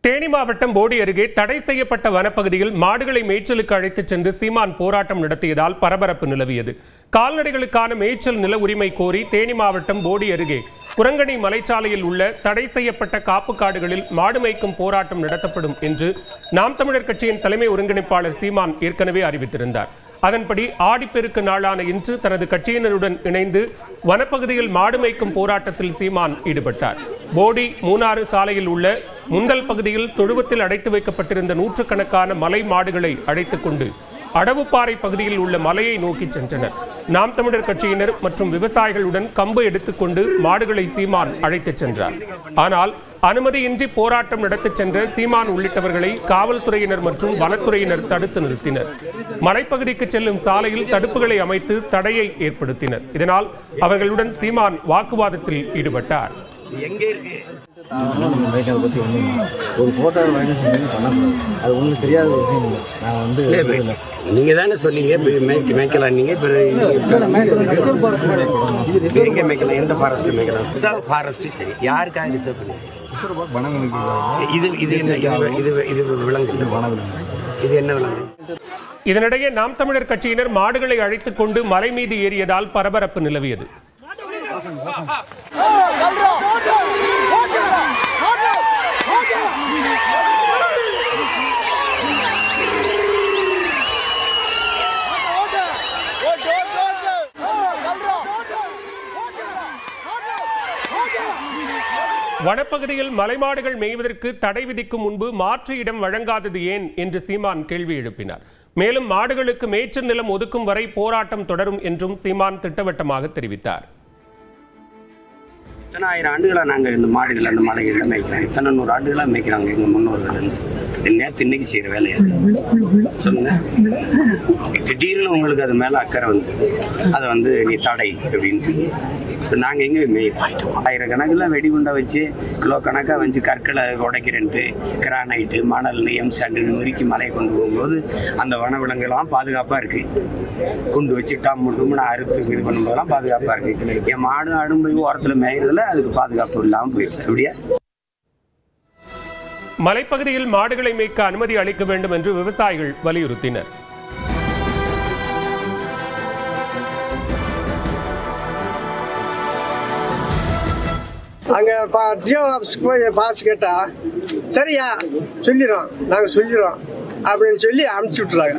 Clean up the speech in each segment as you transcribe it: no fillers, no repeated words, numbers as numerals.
தேனி மாவட்டம் போடி அருகே தடை செய்யப்பட்ட வனப்பகுதியில் மாடுகளை மேய்ச்சலுக்கு அழைத்துச் சென்று சீமான் போராட்டம் நடத்தியதால் பரபரப்பு நிலவியது. கால்நடைகளுக்கான மேய்ச்சல் நில உரிமை கோரி தேனி மாவட்டம் போடி அருகே குரங்கணி மலைச்சாலையில் உள்ள தடை செய்யப்பட்ட காப்பு காடுகளில் மாடு மேய்க்கும் போராட்டம் நடத்தப்படும் என்று நாம் தமிழர் கட்சியின் தலைமை ஒருங்கிணைப்பாளர் சீமான் ஏற்கனவே அறிவித்திருந்தார். அதன்படி ஆடிப்பெருக்கு நாளான இன்று தனது கட்சியினருடன் இணைந்து வனப்பகுதியில் மாடு மேய்க்கும் போராட்டத்தில் சீமான் ஈடுபட்டார். போடி மூணாறு சாலையில் உள்ள முந்தல் பகுதியில் தொழுவத்தில் அடைத்து வைக்கப்பட்டிருந்த நூற்றுக்கணக்கான மலை மாடுகளை அழைத்துக் கொண்டு அடவுப்பாறை பகுதியில் உள்ள மலையை நோக்கி சென்றனர். நாம் தமிழர் கட்சியினர் மற்றும் விவசாயிகளுடன் கம்பு எடுத்துக்கொண்டு மாடுகளை சீமான் அழைத்துச் சென்றார். ஆனால் அனுமதியின்றி போராட்டம் நடத்தச் சென்ற சீமான் உள்ளிட்டவர்களை காவல்துறையினர் மற்றும் வனத்துறையினர் தடுத்து நிறுத்தினர். மலைப்பகுதிக்கு செல்லும் சாலையில் தடுப்புகளை அமைத்து தடையை ஏற்படுத்தினர். இதனால் அவர்களுடன் சீமான் வாக்குவாதத்தில் ஈடுபட்டார். நீங்க தானே சொன்னீங்க மேய்க்கலாம். நீங்க எங்க மேய்க்கலாம்? எந்த ஃபாரஸ்ட் மேய்க்கலாம்? ஃபாரஸ்ட் சரி, யாருக்காக ரிசர்வ் பண்ணீங்க? இது விலங்கு. இது என்ன விலங்கு? இதனிடையே நாம் தமிழர் கட்சியினர் மாடுகளை அழைத்துக் கொண்டு மலை மீது ஏறியதால் பரபரப்பு நிலவியது. வனப்பகுதியில் மலைமாடுகள் மேய்வதற்கு தடை விதிக்கும் முன்பு மாற்று இடம் வழங்காதது ஏன் என்று சீமான் கேள்வி எழுப்பினார். மேலும் மாடுகளுக்கு மேய்ச்சல் நிலம் ஒதுக்கும் வரை போராட்டம் தொடரும் என்றும் சீமான் திட்டவட்டமாக தெரிவித்தார். இத்தனை ஆயிரம் ஆண்டுகளா நாங்க இந்த மாடுகள் அந்த மலைகளில் மேய்க்கிறோம். இத்தனை 100 ஆண்டுகளா மேய்க்கிறாங்க எங்க முன்னோர்கள். நேற்று இன்னைக்கு செய்யற வேலையா சொல்லுங்க. திடீர்னு உங்களுக்கு அது மேல அக்கறை வந்து அதை நீ தடை அப்படின்னு இப்போ நாங்கள் எங்கே மேய்ப்போம். ஆயிரக்கணக்கில் வெடிகுண்டை வச்சு கிலோ கணக்காக வச்சு கற்களை உடைக்கிறேன்ட்டு கிரானைட்டு மணல் எம்சாண்டு நொறுக்கி மலையை கொண்டு போகும்போது அந்த வனவிலங்குலாம் பாதுகாப்பாக இருக்குது. குண்டு வச்சு டம்முன்னு அறுத்து இது பண்ணும்போதெல்லாம் பாதுகாப்பாக இருக்குது. என் மாடு ஆடும் போய் ஓரத்தில் மேய்றதுல அதுக்கு பாதுகாப்பு இல்லாமல் போயிடும். அப்படியா? மலைப்பகுதியில் மாடுகளை மேய்க்க அனுமதி அளிக்க வேண்டும் என்று விவசாயிகள் வலியுறுத்தினர். அங்கே ஜியோ ஆஃபீஸ்க்கு போய் பாஸ் கேட்டால் சரியா சொல்லிடுறோம், நாங்கள் சொல்லிடுறோம் அப்படின்னு சொல்லி அனுப்பிச்சி விட்றாங்க.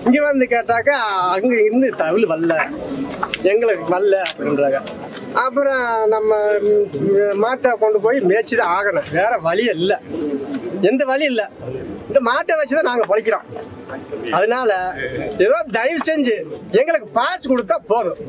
இங்கே வந்து கேட்டாக்கா அங்கே இருந்து தகவல் வரல, எங்களுக்கு வரல அப்படின்றாங்க. அப்புறம் நம்ம மாட்டை கொண்டு போய் மேய்ச்சி தான் ஆகணும், வேற வழியே இல்லை, எந்த வழியும் இல்லை. இந்த மாட்டை வச்சு தான் நாங்கள் பழிக்கிறோம். அதனால ஏதோ தயவு செஞ்சு எங்களுக்கு பாஸ் கொடுத்தா போதும்.